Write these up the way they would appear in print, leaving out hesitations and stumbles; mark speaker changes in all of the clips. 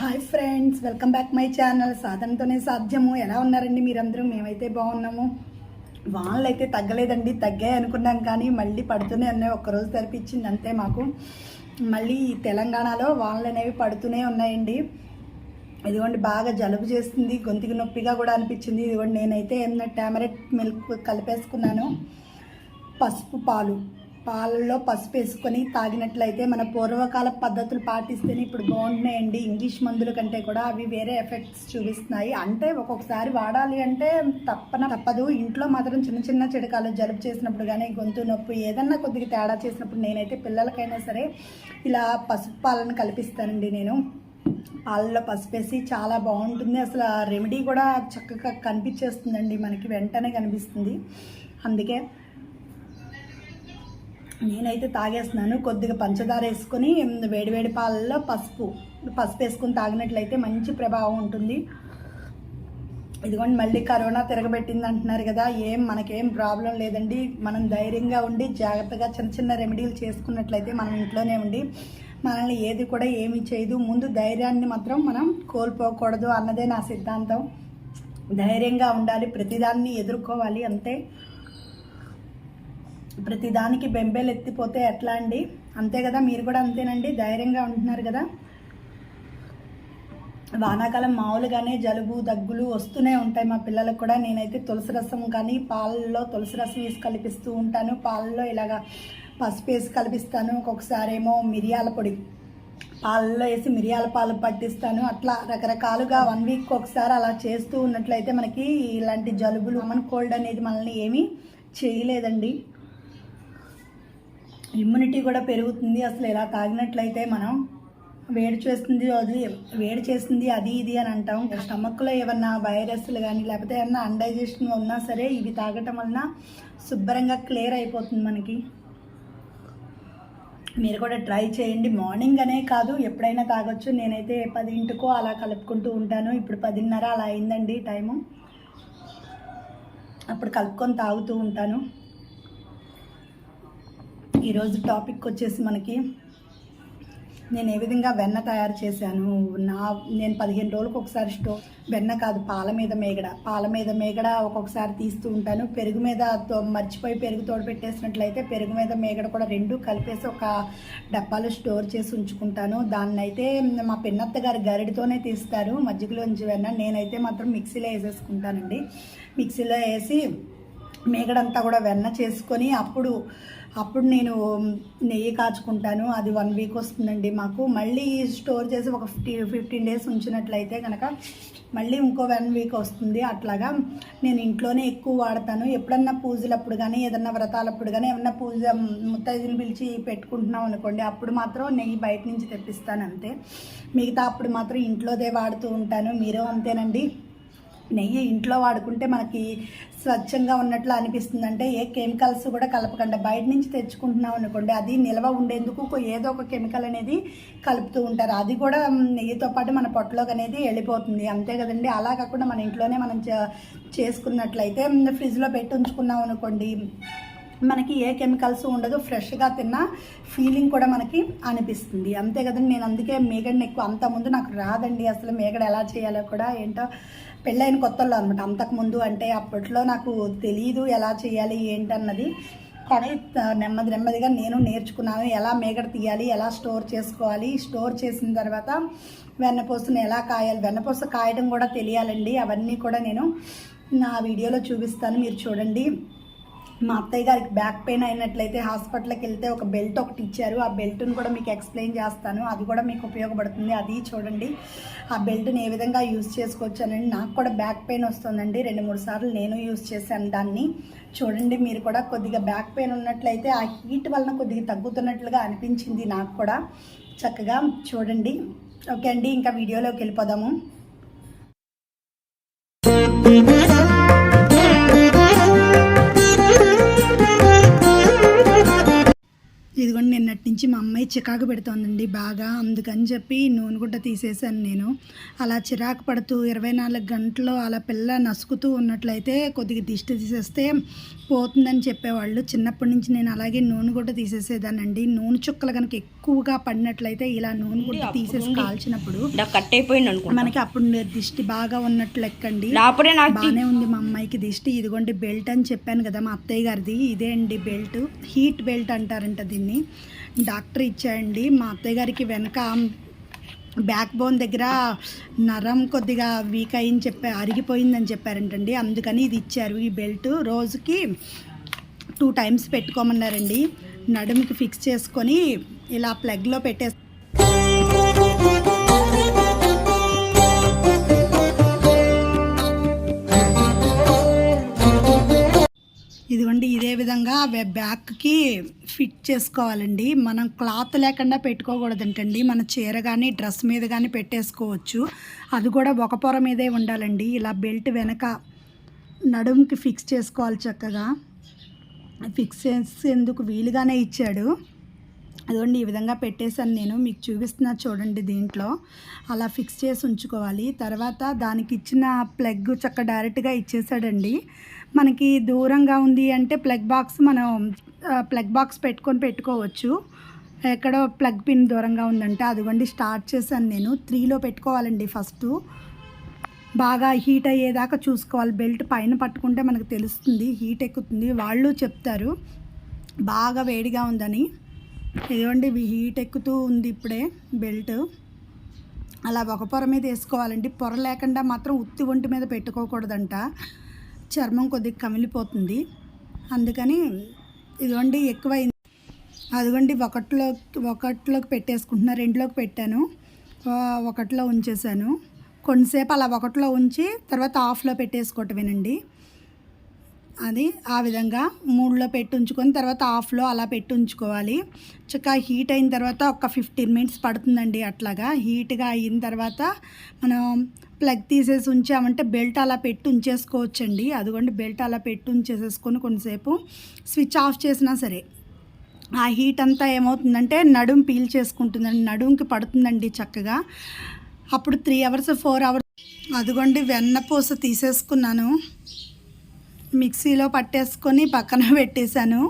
Speaker 1: Hi friends, welcome back my channel. సాధనతోనే సాధ్యము. ఎలా ఉన్నారండి మీరందరూ? మేమైతే బాగున్నాము. వానలు అయితే తగ్గలేదండి, తగ్గాయి అనుకున్నాం కానీ మళ్ళీ పడుతూనే ఉన్నాయి. ఒక్కరోజు తెరిపించింది అంతే మాకు. మళ్ళీ తెలంగాణలో వానలు అనేవి పడుతూనే ఉన్నాయండి. ఇదిగోండి బాగా జలుబు చేస్తుంది, గొంతుకి నొప్పిగా కూడా అనిపించింది. ఇదిగోండి నేనైతే టామరెట్ మిల్క్ కలిపేసుకున్నాను. పసుపు పాలలో పసుపు వేసుకొని తాగినట్లయితే మన పూర్వకాల పద్ధతులు పాటిస్తేనే ఇప్పుడు బాగుంటున్నాయండి. ఇంగ్లీష్ మందుల కంటే కూడా అవి వేరే ఎఫెక్ట్స్ చూపిస్తున్నాయి. అంటే ఒక్కొక్కసారి వాడాలి అంటే తప్పదు. ఇంట్లో మాత్రం చిన్న చిన్న చిడకాలు జలుబు చేసినప్పుడు కానీ, గొంతు నొప్పి ఏదన్నా కొద్దిగా తేడా చేసినప్పుడు నేనైతే పిల్లలకైనా సరే ఇలా పసుపు పాలను కల్పిస్తానండి. నేను పాలలో పసుపు వేసి చాలా బాగుంటుంది. అసలు ఆ రెమెడీ కూడా చక్కగా కనిపించేస్తుందండి, మనకి వెంటనే కనిపిస్తుంది. అందుకే నేనైతే తాగేస్తున్నాను. కొద్దిగా పంచదార వేసుకొని వేడివేడి పాలలో పసుపు వేసుకొని తాగినట్లయితే మంచి ప్రభావం ఉంటుంది. ఇదిగోండి మళ్ళీ కరోనా తిరగబెట్టింది అంటున్నారు కదా, మనకేం ప్రాబ్లం లేదండి. మనం ధైర్యంగా ఉండి జాగ్రత్తగా చిన్న చిన్న రెమెడీలు చేసుకున్నట్లయితే మనం ఇంట్లోనే ఉండి మనల్ని ఏది కూడా ఏమీ చేయదు. ముందు ధైర్యాన్ని మాత్రం మనం కోల్పోకూడదు అన్నదే నా సిద్ధాంతం. ధైర్యంగా ఉండాలి, ప్రతిదాన్ని ఎదుర్కోవాలి అంతే. ప్రతిదానికి బెంబేలు ఎత్తిపోతే ఎట్లా అండి? అంతే కదా, మీరు కూడా అంతేనండి, ధైర్యంగా ఉంటున్నారు కదా. వానాకాలం మామూలుగానే జలుబు దగ్గులు వస్తూనే ఉంటాయి మా పిల్లలకు కూడా. నేనైతే తులసి రసం కానీ పాలలో తులసి రసం వేసి కలిపిస్తూ ఉంటాను. పాలలో ఇలాగా పసుపు వేసి కలిపిస్తాను. ఒక్కొక్కసారి ఏమో మిరియాల పొడి పాలలో వేసి మిరియాల పాలు పట్టిస్తాను. అట్లా రకరకాలుగా 1 వీక్ ఒకసారి అలా చేస్తూ ఉన్నట్లయితే మనకి ఇలాంటి జలుబులు, కామన్ కోల్డ్ అనేది మనల్ని ఏమీ చేయలేదండి. ఇమ్యూనిటీ కూడా పెరుగుతుంది. అసలు ఇలా తాగినట్లయితే మనం వేడి చేస్తుంది అది ఇది అని అంటాం. స్టమక్లో ఏమన్నా వైరస్లు కానీ లేకపోతే ఏమన్నా అన్డైజెషన్ ఉన్నా సరే ఇవి తాగటం వలన శుభ్రంగా క్లియర్ అయిపోతుంది మనకి. మీరు కూడా ట్రై చేయండి. మార్నింగ్ అనే కాదు, ఎప్పుడైనా తాగొచ్చు. నేనైతే 10ంటికో అలా కలుపుకుంటూ ఉంటాను. ఇప్పుడు 10:30 అలా అయిందండి టైము. అప్పుడు కలుపుకొని తాగుతూ ఉంటాను. ఈరోజు టాపిక్ వచ్చేసి మనకి నేను ఏ విధంగా వెన్న తయారు చేశాను. నేను 15 రోజులకు ఒకసారి వెన్న కాదు, పాల మీద మేగడ ఒక్కొక్కసారి తీస్తూ ఉంటాను. పెరుగు మీద మర్చిపోయి పెరుగు తోడు పెట్టేసినట్లయితే పెరుగు మీద మేగడ కూడా 2 కలిపేసి ఒక డబ్బాలో స్టోర్ చేసి ఉంచుకుంటాను. దాన్ని అయితే మా పిన్నత్త గారు గరిడితోనే తీస్తారు మజ్జిగలోంచి వెన్న. నేనైతే మాత్రం మిక్సీలో వేసేసుకుంటానండి. మిక్సీలో వేసి మేగడంతా కూడా వెన్న చేసుకొని అప్పుడు నేను నెయ్యి కాచుకుంటాను. అది 1 వీక్ వస్తుందండి మాకు. మళ్ళీ స్టోర్ చేసి ఒక 15 డేస్ ఉంచినట్లయితే కనుక మళ్ళీ ఇంకో 1 వీక్ వస్తుంది. అట్లాగా నేను ఇంట్లోనే ఎక్కువ వాడతాను. ఎప్పుడన్నా పూజలప్పుడు కానీ, ఏదన్నా వ్రతాలప్పుడు కానీ, ఏమన్నా పూజ ముత్తైదులు పిలిచి పెట్టుకుంటున్నాం అనుకోండి, అప్పుడు మాత్రం నెయ్యి బయట నుంచి తెప్పిస్తాను అంతే. మిగతా అప్పుడు మాత్రం ఇంట్లోదే వాడుతూ ఉంటాను. మీరు అంతేనండి. నెయ్యి ఇంట్లో వాడుకుంటే మనకి స్వచ్ఛంగా ఉన్నట్లు అనిపిస్తుంది. అంటే ఏ కెమికల్స్ కూడా కలపకుండా బయట నుంచి తెచ్చుకుంటున్నాం అనుకోండి, అది నిల్వ ఉండేందుకు ఏదో ఒక కెమికల్ అనేది కలుపుతూ ఉంటారు. అది కూడా నెయ్యితో పాటు మన పొట్టలోకి అనేది వెళ్ళిపోతుంది. అంతే కదండి. అలా కాకుండా మన ఇంట్లోనే మనం చేసుకున్నట్లయితే ఫ్రిడ్జ్లో పెట్టి ఉంచుకున్నాం అనుకోండి, మనకి ఏ కెమికల్స్ ఉండదు, ఫ్రెష్గా తిన్న ఫీలింగ్ కూడా మనకి అనిపిస్తుంది. అంతే కదండి. నేను అందుకే మేగడని ఎక్కువ, అంతకుముందు నాకు రాదండి అసలు మేగడ ఎలా చేయాలో కూడా. ఏంటో పెళ్ళైన కొత్తలో అనమాట. అంతకుముందు అంటే అప్పట్లో నాకు తెలియదు ఎలా చేయాలి ఏంటన్నది. కానీ నెమ్మదిగా నేను నేర్చుకున్నాను. ఎలా మేగడ తీయాలి, ఎలా స్టోర్ చేసుకోవాలి, స్టోర్ చేసిన తర్వాత వెన్నపూసను ఎలా కాయాలి, వెన్నపూస కాయడం కూడా తెలియాలండి. అవన్నీ కూడా నేను నా వీడియోలో చూపిస్తాను, మీరు చూడండి. మా అత్తయ్య గారికి బ్యాక్ పెయిన్ అయినట్లయితే హాస్పిటల్కి వెళ్తే ఒక బెల్ట్ ఒకటి ఇచ్చారు. ఆ బెల్ట్ని కూడా మీకు ఎక్స్ప్లెయిన్ చేస్తాను, అది కూడా మీకు ఉపయోగపడుతుంది. అది చూడండి. ఆ బెల్ట్ని ఏ విధంగా యూజ్ చేసుకోవచ్చానండి. నాకు కూడా బ్యాక్ పెయిన్ వస్తుందండి. 2-3 సార్లు నేను యూజ్ చేశాను దాన్ని. చూడండి మీరు కూడా. కొద్దిగా బ్యాక్ పెయిన్ ఉన్నట్లయితే ఆ హీట్ వలన కొద్దిగా తగ్గుతున్నట్లుగా అనిపించింది నాకు కూడా. చక్కగా చూడండి. ఓకే అండి, ఇంకా వీడియోలోకి వెళ్ళిపోదాము. ఇదిగోండి నిన్నటి నుంచి మా అమ్మాయి చికాకు పెడుతోందండి బాగా. అందుకని చెప్పి నూనె గుడ్డ తీసేసాను నేను. అలా చిరాకు పడుతూ 24 గంటలు అలా పిల్ల నసుకుతూ ఉన్నట్లయితే కొద్దిగా దిష్టి తీసేస్తే పోతుందని చెప్పేవాళ్ళు. చిన్నప్పటి నుంచి నేను అలాగే నూనె గుడ్డ తీసేసేదానండి. నూనె చుక్కలు కనుక ఎక్కువగా పడినట్లయితే ఇలా నూనె గుడ్డ తీసేసి కాల్చినప్పుడు
Speaker 2: కట్ అయిపోయింది
Speaker 1: మనకి అప్పుడు దిష్టి బాగా ఉన్నట్లు లెక్కండి. బాగానే ఉంది మా అమ్మాయికి దిష్టి. ఇదిగోండి బెల్ట్ అని చెప్పాను కదా మా అత్తయ్య గారిది, ఇదే అండి బెల్ట్. హీట్ బెల్ట్ అంటారంట దీన్ని. డాక్టర్ ఇచ్చాయండి. మా అత్తయ్య గారికి వెనక బ్యాక్ బోన్ దగ్గర నరం కొద్దిగా వీక్ అయ్యింది అరిగిపోయిందని చెప్పారంటండి. అందుకని ఇది ఇచ్చారు. ఈ బెల్ట్ రోజుకి 2 టైమ్స్ పెట్టుకోమన్నారండి. నడుముకి ఫిక్స్ చేసుకొని ఇలా ప్లగ్లో పెట్టేసి ఇదిగోండి ఇదే విధంగా బ్యాక్కి ఫిట్ చేసుకోవాలండి. మనం క్లాత్ లేకుండా పెట్టుకోకూడదంటండి. మన చీర కానీ డ్రెస్ మీద కానీ పెట్టేసుకోవచ్చు. అది కూడా ఒక పొర మీదే ఉండాలండి. ఇలా బెల్ట్ వెనక నడుముకి ఫిక్స్ చేసుకోవాలి. చక్కగా ఫిక్స్ చేసేందుకు వీలుగానే ఇచ్చాడు. అదిగోండి ఈ విధంగా పెట్టేశాను నేను, మీకు చూపిస్తున్నా చూడండి. దీంట్లో అలా ఫిక్స్ చేసి ఉంచుకోవాలి. తర్వాత దానికి ఇచ్చిన ప్లగ్ చక్క డైరెక్ట్గా ఇచ్చేసాడండి. మనకి దూరంగా ఉంది అంటే ప్లగ్ బాక్స్ పెట్టుకోవచ్చు. ఎక్కడో ప్లగ్ పిన్ దూరంగా ఉందంటే అదిగోండి స్టార్ట్ చేశాను నేను. 3లో పెట్టుకోవాలండి. ఫస్ట్ బాగా హీట్ అయ్యేదాకా చూసుకోవాలి. బెల్ట్ పైన పట్టుకుంటే మనకు తెలుస్తుంది, హీట్ ఎక్కుతుంది. వాళ్ళు చెప్తారు బాగా వేడిగా ఉందని. ఇదిగోండి హీట్ ఎక్కుతూ ఉంది ఇప్పుడే బెల్ట్. అలా ఒక పొర మీద వేసుకోవాలండి. పొర లేకుండా మాత్రం ఉత్తి ఒంటి మీద పెట్టుకోకూడదంట, చర్మం కొద్దిగా కమిలిపోతుంది. అందుకని ఇదిగోండి ఎక్కువైంది. అదిగోండి ఒకటిలోకి పెట్టేసుకుంటున్నా. 2లోకి పెట్టాను, 1లో ఉంచేసాను. కొంతసేపు అలా 1లో ఉంచి తర్వాత ఆఫ్లో పెట్టేసుకోవటమేనండి. అది ఆ విధంగా 3లో పెట్టి ఉంచుకొని తర్వాత ఆఫ్లో అలా పెట్టి ఉంచుకోవాలి. చక్కగా హీట్ అయిన తర్వాత ఒక 15 మినిట్స్ పడుతుందండి. అట్లాగా హీట్గా అయిన తర్వాత మనం ప్లగ్ తీసేసి ఉంచామంటే బెల్ట్ అలా పెట్టి ఉంచేసుకోవచ్చండి. అదిగోండి బెల్ట్ అలా పెట్టి ఉంచేసేసుకొని కొంతసేపు స్విచ్ ఆఫ్ చేసినా సరే ఆ హీట్ అంతా ఏమవుతుందంటే నడుము పీల్ చేసుకుంటుందండి, నడుముకి పడుతుందండి చక్కగా. అప్పుడు 3 అవర్స్ 4 అవర్స్. అదిగోండి వెన్నపూస తీసేసుకున్నాను, మిక్సీలో పట్టేసుకొని పక్కన పెట్టేశాను.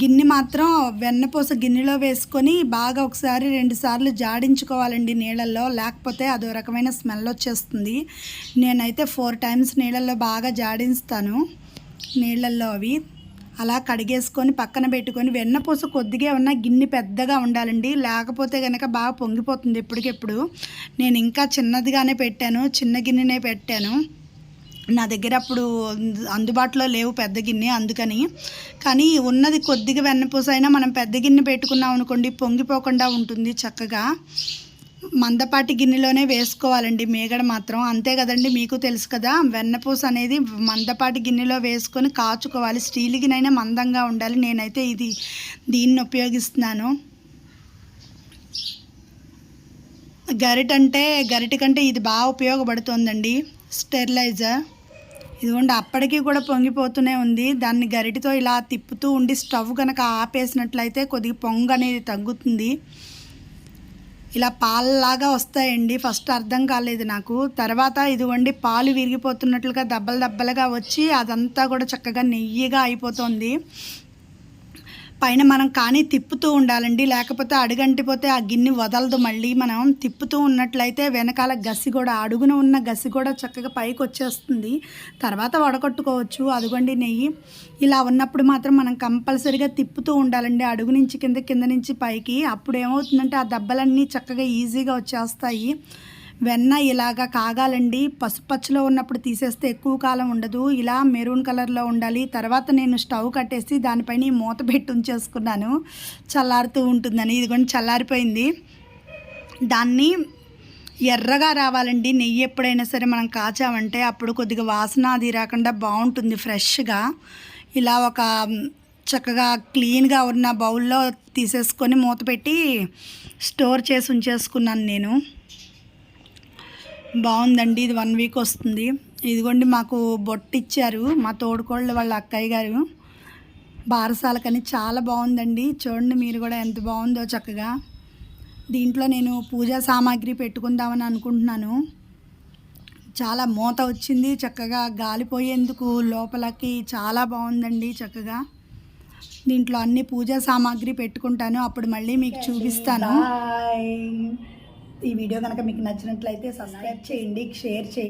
Speaker 1: గిన్నె మాత్రం వెన్నపూస గిన్నెలో వేసుకొని బాగా ఒకసారి 2 సార్లు జాడించుకోవాలండి నీళ్ళల్లో, లేకపోతే అదో రకమైన స్మెల్ వచ్చేస్తుంది. నేనైతే 4 టైమ్స్ నీళ్ళల్లో బాగా జాడిస్తాను. నీళ్ళల్లో అవి అలా కడిగేసుకొని పక్కన పెట్టుకొని, వెన్నపూస కొద్దిగా ఉన్న గిన్నె పెద్దగా ఉండాలండి, లేకపోతే కనుక బాగా పొంగిపోతుంది ఎప్పటికెప్పుడు. నేను ఇంకా చిన్నదిగానే పెట్టాను, చిన్న గిన్నెనే పెట్టాను. నా దగ్గర అప్పుడు అందుబాటులో లేవు పెద్ద గిన్నె, అందుకని. కానీ ఉన్నది కొద్దిగా వెన్నపూస అయినా మనం పెద్ద గిన్నె పెట్టుకున్నాం అనుకోండి పొంగిపోకుండా ఉంటుంది చక్కగా. మందపాటి గిన్నెలోనే వేసుకోవాలండి మేగడ మాత్రం, అంతే కదండి, మీకు తెలుసు కదా. వెన్నపూస అనేది మందపాటి గిన్నెలో వేసుకొని కాచుకోవాలి. స్టీల్ గిన్నె మందంగా ఉండాలి. నేనైతే దీన్ని ఉపయోగిస్తున్నాను. గరిట కంటే ఇది బాగా ఉపయోగపడుతుందండి, స్టెరిలైజర్. ఇదిగోండి అప్పటికి కూడా పొంగిపోతూనే ఉంది. దాన్ని గరిటతో ఇలా తిప్పుతూ ఉండి స్టవ్ కనుక ఆపేసినట్లయితే కొద్దిగా పొంగు అనేది తగ్గుతుంది. ఇలా పాలలాగా వస్తాయండి. ఫస్ట్ అర్థం కాలేదు నాకు. తర్వాత ఇదిగోండి పాలు విరిగిపోతున్నట్లుగా దబ్బలుగా వచ్చి అదంతా కూడా చక్కగా నెయ్యిగా అయిపోతుంది. పైన మనం కానీ తిప్పుతూ ఉండాలండి, లేకపోతే అడుగంటిపోతే ఆ గిన్నె వదలదు. మళ్ళీ మనం తిప్పుతూ ఉన్నట్లయితే వెనకాల గసి కూడా, అడుగున ఉన్న గసి కూడా చక్కగా పైకి వచ్చేస్తుంది. తర్వాత వడకట్టుకోవచ్చు. అదిగోండి నెయ్యి ఇలా ఉన్నప్పుడు మాత్రం మనం కంపల్సరీగా తిప్పుతూ ఉండాలండి, అడుగు నుంచి కింద నుంచి పైకి. అప్పుడు ఏమవుతుందంటే ఆ దెబ్బలన్నీ చక్కగా ఈజీగా వచ్చేస్తాయి. వెన్న ఇలాగా కాగాలండి. పసుపచ్చలో ఉన్నప్పుడు తీసేస్తే ఎక్కువ కాలం ఉండదు, ఇలా మెరూన్ కలర్లో ఉండాలి. తర్వాత నేను స్టవ్ కట్టేసి దానిపైన మూత పెట్టి ఉంచేసుకున్నాను, చల్లారుతూ ఉంటుందని. ఇదిగోండి చల్లారిపోయింది. దాన్ని ఎర్రగా రావాలండి. నెయ్యి ఎప్పుడైనా సరే మనం కాచామంటే అప్పుడు కొద్దిగా వాసన అది రాకుండా బాగుంటుంది ఫ్రెష్గా. ఇలా ఒక చక్కగా క్లీన్గా ఉన్న బౌల్లో తీసేసుకొని మూత పెట్టి స్టోర్ చేసి ఉంచేసుకున్నాను నేను. బాగుందండి. ఇది 1 వీక్ వస్తుంది. ఇదిగోండి మాకు బొట్టు ఇచ్చారు మా తోడుకోళ్ళ వాళ్ళ అక్కయ్య గారు బారసాలకని. చాలా బాగుందండి. చూడండి మీరు కూడా ఎంత బాగుందో చక్కగా. దీంట్లో నేను పూజా సామాగ్రి పెట్టుకుందామని అనుకుంటున్నాను. చాలా మూత వచ్చింది, చక్కగా గాలిపోయేందుకు లోపలికి చాలా బాగుందండి చక్కగా. దీంట్లో అన్ని పూజా సామాగ్రి పెట్టుకుంటాను, అప్పుడు మళ్ళీ మీకు చూపిస్తాను. ఈ వీడియో కనుక మీకు నచ్చినట్లయితే సబ్స్క్రైబ్ చేయండి, షేర్ చేయండి.